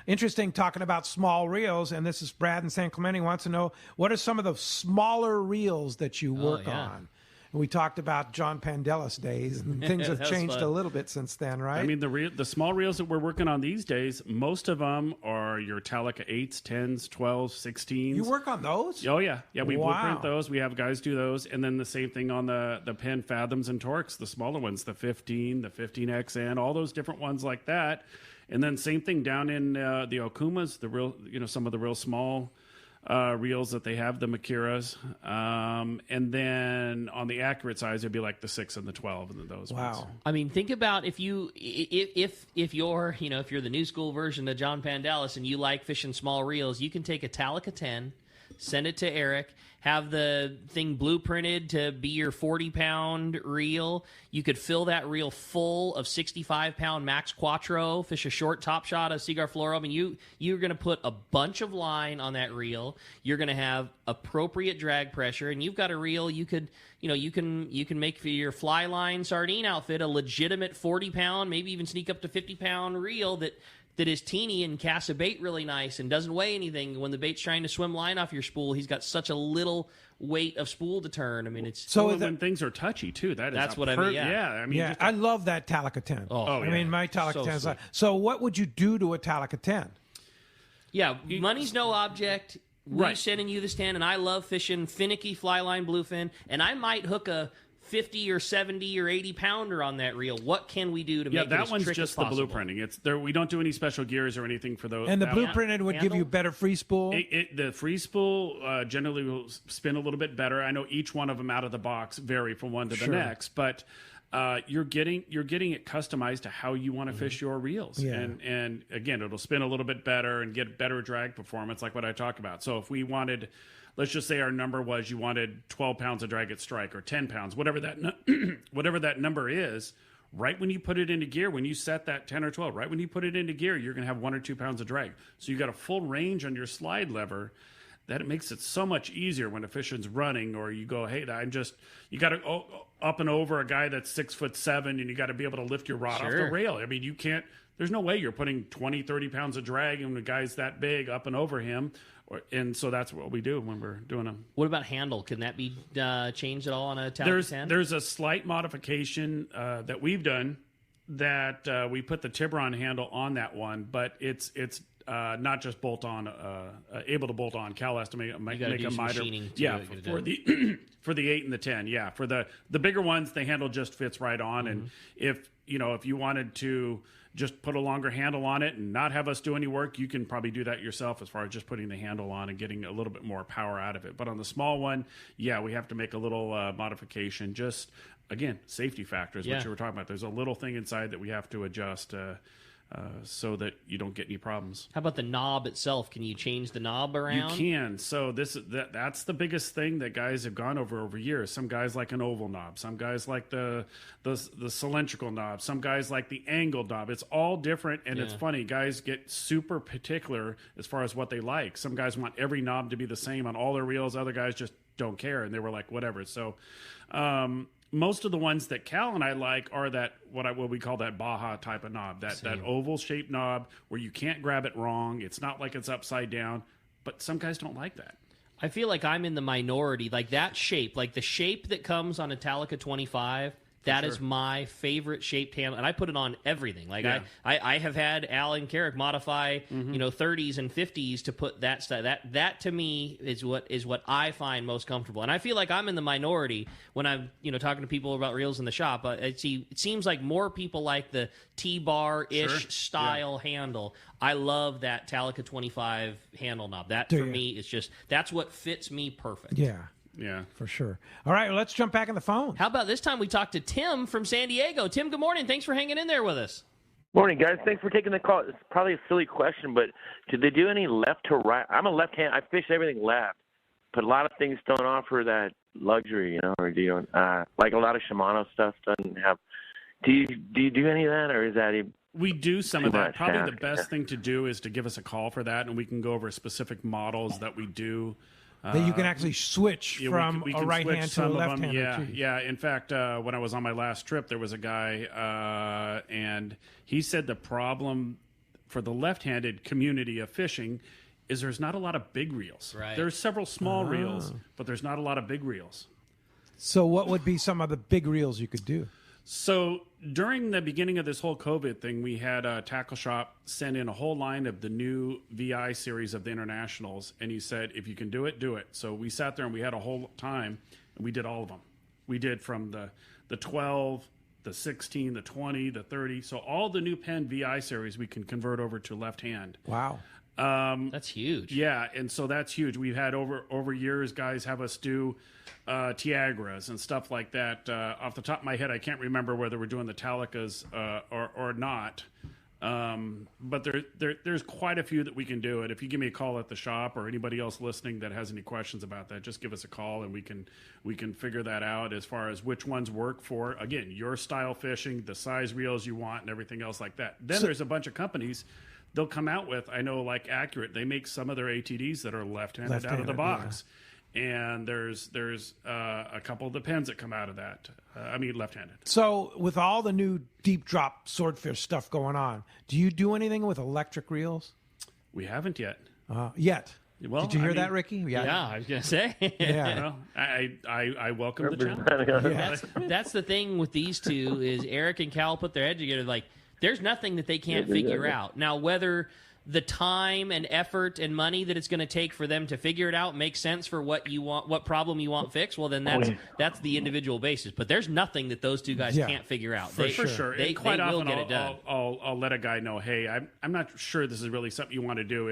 interesting, talking about small reels, and this is Brad in San Clemente, wants to know, what are some of the smaller reels that you work on? And we talked about John Pandelis days, and things have changed a little bit since then, right? I mean, the small reels that we're working on these days, most of them are your Talica 8s, 10s, 12s, 16s. You work on those? Oh, yeah. Yeah, we blueprint those. We have guys do those. And then the same thing on the Penn Fathoms and Torques, the smaller ones, the 15, the 15XN, all those different ones like that. And then same thing down in the Okumas, the real, some of the real small reels that they have, the Makuras, and then on the Accurate size, it'd be like the 6 and the 12 and those ones. I mean, think about if you're the new school version of John Pandelis and you like fishing small reels, you can take a Talica 10, send it to Eric, have the thing blueprinted to be your 40-pound reel. You could fill that reel full of 65-pound Max Quattro, fish a short top shot of Seaguar Fluoro. I mean, you're going to put a bunch of line on that reel. You're going to have appropriate drag pressure, and you've got a reel you can make for your fly line sardine outfit a legitimate 40-pound, maybe even sneak up to 50-pound reel that is teeny and casts a bait really nice and doesn't weigh anything. When the bait's trying to swim line off your spool, he's got such a little weight of spool to turn. I mean, it's when things are touchy too. That's what I mean. Yeah, I mean, I love that Talica 10. I mean, my Talica 10 is like. So, what would you do to a Talica 10? Yeah, money's no object. We're sending you this 10, and I love fishing finicky fly line bluefin, and I might hook a 50 or 70 or 80 pounder on that reel. What can we do to make it that as one's trick just as the possible? blueprinting. It's there. We don't do any special gears or anything for those. And the blueprinted would give you better free spool? The free spool generally will spin a little bit better. I know each one of them out of the box vary from one to the next, but you're getting it customized to how you want to fish your reels. Yeah. And again, it'll spin a little bit better and get better drag performance, like what I talked about. So if we wanted, let's just say our number was you wanted 12 pounds of drag at strike or 10 pounds, whatever that number is. Right when you put it into gear, when you set that 10 or 12, right when you put it into gear, you're going to have 1 or 2 pounds of drag. So you got a full range on your slide lever. That it makes it so much easier when a fishing's running, or you go, hey, you got to up and over a guy that's 6'7", and you got to be able to lift your rod off the rail. I mean, you can't. There's no way you're putting 20, 30 pounds of drag and the guy's that big up and over him. And so that's what we do when we're doing them. What about handle? Can that be changed at all on a Talica 10? There's a slight modification that we've done that we put the Tiburon handle on that one, but it's not just bolt on, able to bolt on. Cal has to make a miter. Yeah, for the 8 and the 10. Yeah, for the bigger ones, the handle just fits right on. And if you wanted to just put a longer handle on it and not have us do any work, you can probably do that yourself as far as just putting the handle on and getting a little bit more power out of it. But on the small one, yeah, we have to make a little modification. Just again, safety factors, which you were talking about. There's a little thing inside that we have to adjust. So that you don't get any problems. How about the knob itself? Can you change the knob around? You can. So that's the biggest thing that guys have gone over years. Some guys like an oval knob. Some guys like the cylindrical knob. Some guys like the angled knob. It's all different, and it's funny. Guys get super particular as far as what they like. Some guys want every knob to be the same on all their reels. Other guys just don't care, and they were like, whatever. So most of the ones that Cal and I like are that what we call that Baja type of knob, that oval shaped knob where you can't grab it wrong. It's not like it's upside down, but some guys don't like that. I feel like I'm in the minority. Like that shape, like the shape that comes on a Talica 25. That is my favorite shaped handle, and I put it on everything. Like I have had Alan Carrick modify 30s and 50s to put that stuff. That to me is what I find most comfortable, and I feel like I'm in the minority when I'm talking to people about reels in the shop. It seems like more people like the T-bar-ish style handle. I love that Talica 25 handle knob. That for me is that's what fits me perfect. Yeah, for sure. All right, well, let's jump back on the phone. How about this time we talk to Tim from San Diego? Tim, good morning. Thanks for hanging in there with us. Morning, guys. Thanks for taking the call. It's probably a silly question, but do they do any left to right? I'm a left-hand. I fish everything left, but a lot of things don't offer that luxury, or do you? Like a lot of Shimano stuff doesn't have. Do you do any of that, or is that? We do some of that. Probably the best thing to do is to give us a call for that, and we can go over specific models that we do. That you can actually switch from we a right hand to a left hand. Yeah. In fact, when I was on my last trip, there was a guy, and he said the problem for the left-handed community of fishing is there's not a lot of big reels. Right. There's several small reels, but there's not a lot of big reels. So what would be some of the big reels you could do? So during the beginning of this whole COVID thing, we had a tackle shop send in a whole line of the new VI series of the internationals, and he said, if you can do it, do it. So we sat there and we had a whole time, and we did all of them. We did from the 12, the 16, the 20, the 30. So all the new Penn VI series we can convert over to left hand. Wow. That's huge. Yeah, and so that's huge. We've had over years, guys have us do Tiagras and stuff like that. Off the top of my head, I can't remember whether we're doing the Talicas or not. But there's quite a few that we can do. And if you give me a call at the shop or anybody else listening that has any questions about that, just give us a call and we can figure that out as far as which ones work for, again, your style fishing, the size reels you want, and everything else like that. Then there's a bunch of companies they'll come out with, I know, like Accurate, they make some of their ATDs that are left-handed out of the box. Yeah. And there's a couple of the pens that come out of that. Left-handed. So with all the new deep drop swordfish stuff going on, do you do anything with electric reels? We haven't yet. Yet. Well, did you hear that, Ricky? Yeah, I was going to say. Yeah. I welcome the challenge. That's the thing with these two is Eric and Cal put their head together like, there's nothing that they can't figure out. Now, whether the time and effort and money that it's going to take for them to figure it out makes sense for what you want, what problem you want fixed, well, then that's the individual basis. But there's nothing that those two guys can't figure out. For sure. They quite will often get it done. I'll let a guy know, hey, I'm not sure this is really something you want to do.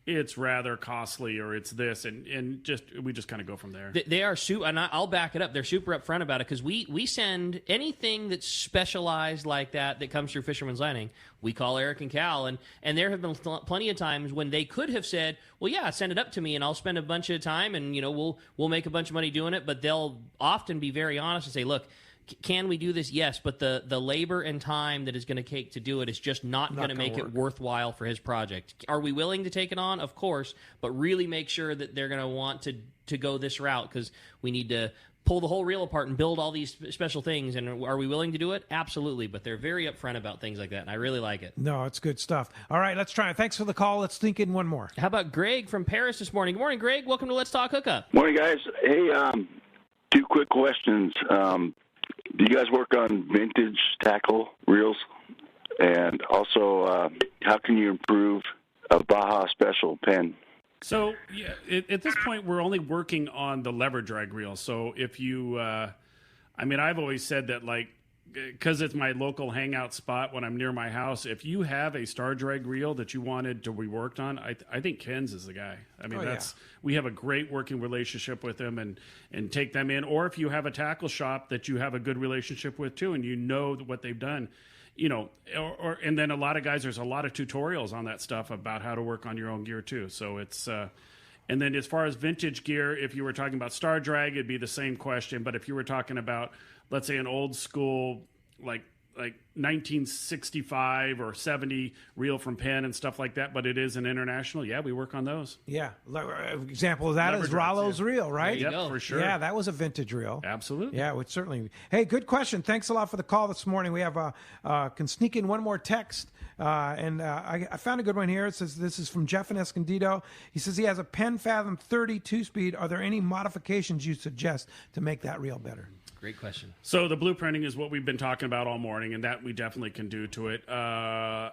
It's rather costly, or it's this, and we just kind of go from there. They are and I'll back it up. They're super upfront about it, because we send anything that's specialized like that comes through Fisherman's Landing. We call Eric and Cal, and there have been plenty of times when they could have said, well, yeah, send it up to me and I'll spend a bunch of time and we'll make a bunch of money doing it. But they'll often be very honest and say, look, can we do this? Yes, but the labor and time that is going to take to do it is just not going to make it worthwhile for his project. Are we willing to take it on? Of course, but really make sure that they're going to want to go this route, because we need to pull the whole reel apart and build all these special things. And are we willing to do it? Absolutely, but they're very upfront about things like that, and I really like it. No, it's good stuff. All right, let's try it. Thanks for the call. Let's think in one more. How about Greg from Paris this morning? Good morning, Greg. Welcome to Let's Talk Hookup. Morning, guys. Hey, 2 quick questions. Do you guys work on vintage tackle reels? And also, how can you improve a Baja Special pen? So, at this point, we're only working on the lever drag reel. So if you, I've always said that, because it's my local hangout spot when I'm near my house, if you have a star drag reel that you wanted to be worked on, I think Ken's is the guy. We have a great working relationship with him, and take them in. Or if you have a tackle shop that you have a good relationship with too, and you know what they've done, and then a lot of guys, there's a lot of tutorials on that stuff about how to work on your own gear too. So it's, and then as far as vintage gear, if you were talking about star drag, it'd be the same question. But if you were talking about, let's say, an old school, like 1965 or 70 reel from Penn and stuff like that, but it is an international, we work on those. Yeah. Example of that is Rollo's reel, right? Yep, for sure. Yeah, that was a vintage reel. Absolutely. Yeah, it certainly. Hey, good question. Thanks a lot for the call this morning. We have can sneak in one more text. I found a good one here. It says, this is from Jeff in Escondido. He says he has a Penn Fathom 32 speed. Are there any modifications you suggest to make that reel better? Great question. So the blueprinting is what we've been talking about all morning, and that we definitely can do to it. I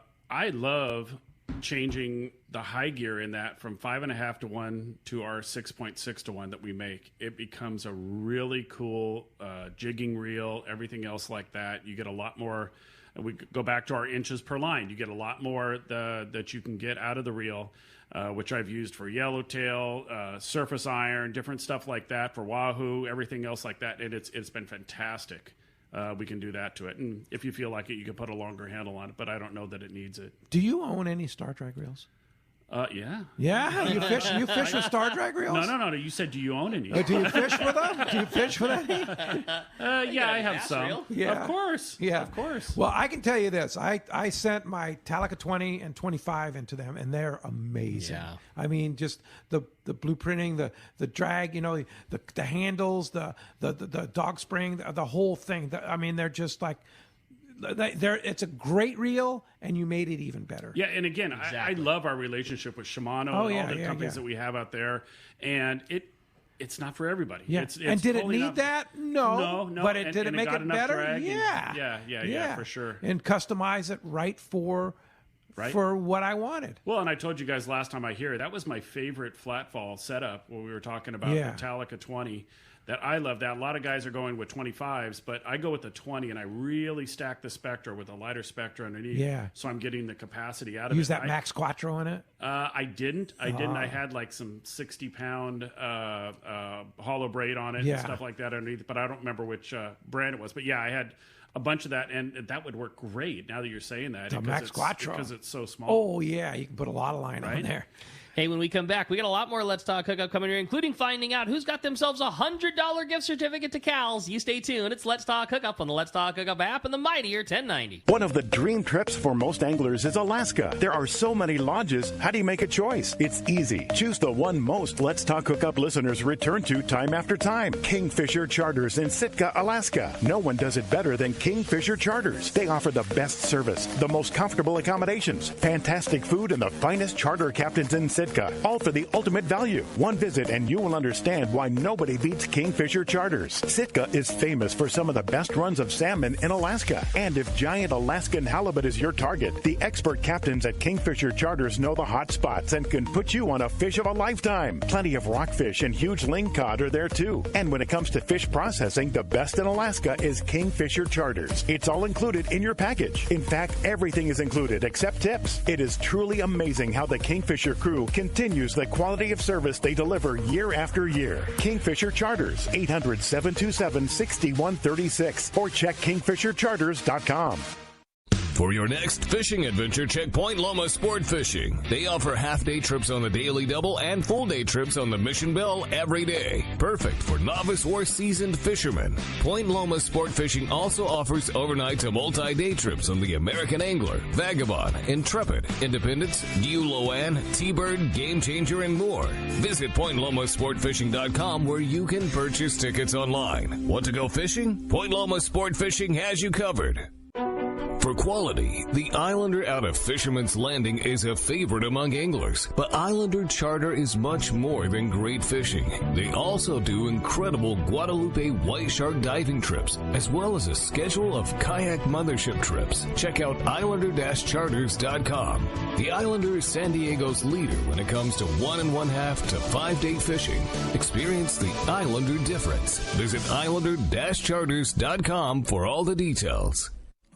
love changing the high gear in that from 5.5 to 1 to our 6.6 to 1 that we make. It becomes a really cool jigging reel, everything else like that. You get a lot more. We go back to our inches per line. You get a lot more that you can get out of the reel, which I've used for yellowtail, surface iron, different stuff like that, for wahoo, everything else like that. And it's been fantastic. We can do that to it. And if you feel like it, you can put a longer handle on it, but I don't know that it needs it. Do you own any star drag reels? Yeah. Yeah? You fish with star drag reels? No. You said, do you own any? Do you fish with them? Do you fish with any? Yeah, I have some. Reel? Yeah. Of course. Yeah. Of course. Well, I can tell you this. I sent my Talica 20 and 25 into them, and they're amazing. Yeah. I mean, just the blueprinting, the drag, the handles, the dog spring, the whole thing. They're just like... It's a great reel, and you made it even better. Yeah, and again, exactly. I love our relationship with Shimano and all the companies that we have out there, and it's not for everybody. Yeah. It's and did it need enough. that? No. But did it make it better? Yeah, for sure. And customize it right for what I wanted. Well, and I told you guys last time that was my favorite flatfall setup when we were talking about the Talica 20. That I love that. A lot of guys are going with 25s, but I go with the 20, and I really stack the Spectra with a lighter Spectra underneath. Yeah. So I'm getting the capacity out of it. Use that Max Quattro in it? I didn't. I had like some 60-pound hollow braid on it and stuff like that underneath, but I don't remember which brand it was. But yeah, I had a bunch of that, and that would work great now that you're saying that. The Max Quattro. Because it's so small. Oh, yeah. You can put a lot of line on there. Hey, when we come back, we got a lot more Let's Talk Hookup coming here, including finding out who's got themselves a $100 gift certificate to Cal's. You stay tuned. It's Let's Talk Hookup on the Let's Talk Hookup app and the mightier 1090. One of the dream trips for most anglers is Alaska. There are so many lodges. How do you make a choice? It's easy. Choose the one most Let's Talk Hookup listeners return to time after time. Kingfisher Charters in Sitka, Alaska. No one does it better than Kingfisher Charters. They offer the best service, the most comfortable accommodations, fantastic food, and the finest charter captains in Sitka. Sitka, all for the ultimate value. One visit and you will understand why nobody beats Kingfisher Charters. Sitka is famous for some of the best runs of salmon in Alaska. And if giant Alaskan halibut is your target, the expert captains at Kingfisher Charters know the hot spots and can put you on a fish of a lifetime. Plenty of rockfish and huge lingcod are there too. And when it comes to fish processing, the best in Alaska is Kingfisher Charters. It's all included in your package. In fact, everything is included except tips. It is truly amazing how the Kingfisher crew continues the quality of service they deliver year after year. Kingfisher Charters, 800-727-6136 or check kingfishercharters.com. For your next fishing adventure, check Point Loma Sport Fishing. They offer half-day trips on the Daily Double and full-day trips on the Mission Belle every day. Perfect for novice or seasoned fishermen. Point Loma Sport Fishing also offers overnight to multi-day trips on the American Angler, Vagabond, Intrepid, Independence, Guloan, T-Bird, Game Changer, and more. Visit PointLomaSportFishing.com where you can purchase tickets online. Want to go fishing? Point Loma Sport Fishing has you covered. For quality, the Islander out of Fisherman's Landing is a favorite among anglers, but Islander Charter is much more than great fishing. They also do incredible Guadalupe white shark diving trips, as well as a schedule of kayak mothership trips. Check out Islander-Charters.com. The Islander is San Diego's leader when it comes to 1 1/2 to 5-day fishing. Experience the Islander difference. Visit Islander-Charters.com for all the details.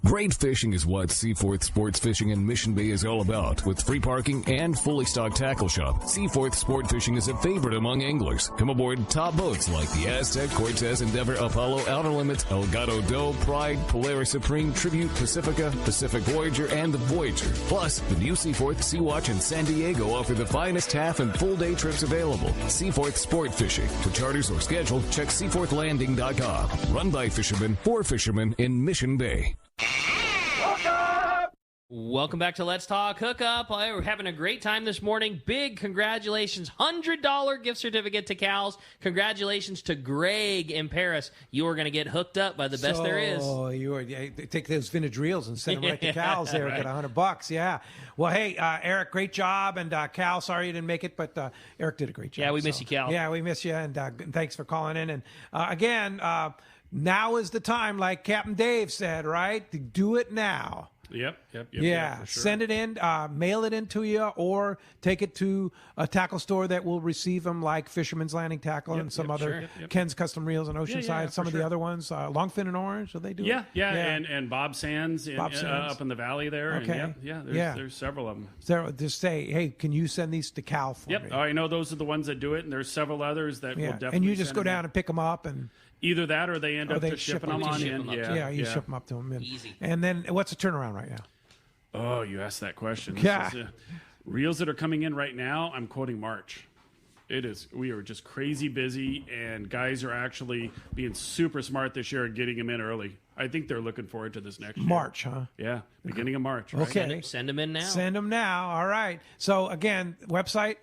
Great fishing is what Seaforth Sports Fishing in Mission Bay is all about. With free parking and fully stocked tackle shop, Seaforth Sport Fishing is a favorite among anglers. Come aboard top boats like the Aztec, Cortez, Endeavor, Apollo, Outer Limits, Elgato Doe, Pride, Polaris Supreme, Tribute, Pacifica, Pacific Voyager, and the Voyager. Plus, the new Seaforth, Sea-Watch, and San Diego offer the finest half and full day trips available. Seaforth Sport Fishing. For charters or schedule, check SeaforthLanding.com. Run by fishermen, for fishermen in Mission Bay. Welcome back to Let's Talk Hookup. We're having a great time this morning. Big congratulations. $100 gift certificate to Cal's. Congratulations to Greg in Paris. You are going to get hooked up by the best there is. Oh, take those vintage reels and send them right to Cal's there. Right. Get $100. Yeah. Well, hey, Eric, great job. And Cal, sorry you didn't make it, but Eric did a great job. Yeah, we miss you, Cal. Yeah, we miss you. And thanks for calling in. And again, now is the time, like Captain Dave said, right? To do it now. Yep, yeah, for sure. Send it in, mail it in to you, or take it to a tackle store that will receive them, like Fisherman's Landing Tackle and some other Ken's Custom Reels and Oceanside. Some of the other ones, Longfin and Orange, do they do it? Yeah. And Bob Sands, up in the valley there. Okay. And there's several of them. So just say, hey, can you send these to Cal for me? I know those are the ones that do it, and there's several others that will definitely. And you just go down and pick them up and. Either that, or they end up just shipping them on in. You ship them up to them. Easy. And then what's the turnaround right now? Oh, you asked that question. Yeah. Reels that are coming in right now, I'm quoting March. It is. We are just crazy busy, and guys are actually being super smart this year and getting them in early. I think they're looking forward to this next year. March, huh? Yeah, beginning of March. Right? Okay. Send them in now. Send them now. All right. So, again, website?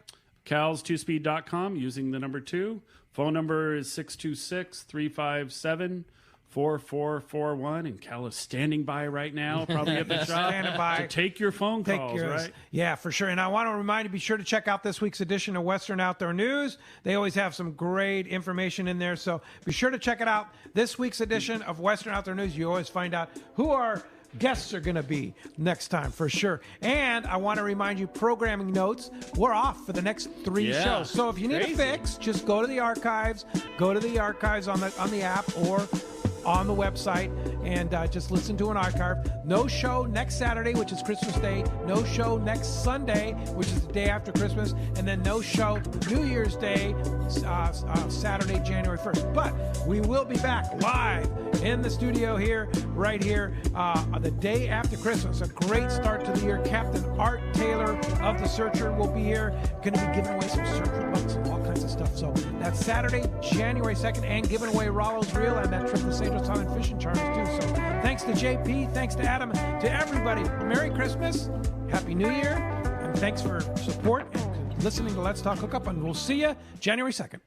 Cals2speed.com using the number 2. Phone number is 626-357-4441. And Cal is standing by right now, probably at the shop. Standing by. To take your phone calls, right? Yeah, for sure. And I want to remind you, be sure to check out this week's edition of Western Outdoor News. They always have some great information in there. So be sure to check it out. This week's edition of Western Outdoor News, you always find out who our guests are going to be next time for sure. And I want to remind you, programming notes, we're off for the next 3 shows. So if you need a fix, just go to the archives. Go to the archives on the app or on the website and just listen to an archive. No show next Saturday, which is Christmas Day. No show next Sunday, which is the day after Christmas. And then no show New Year's Day, Saturday, January 1st. But we will be back live in the studio here, right here, the day after Christmas. A great start to the year. Captain Art Taylor of the Searcher will be here. Going to be giving away some Searcher bucks and all kinds of stuff. So that's Saturday, January 2nd, and giving away Rollo's Reel and that trip to St. John's Island fishing charters too. So thanks to JP, thanks to Adam, to everybody. Merry Christmas, Happy New Year, and thanks for support and listening to Let's Talk Hookup. And we'll see you January 2nd.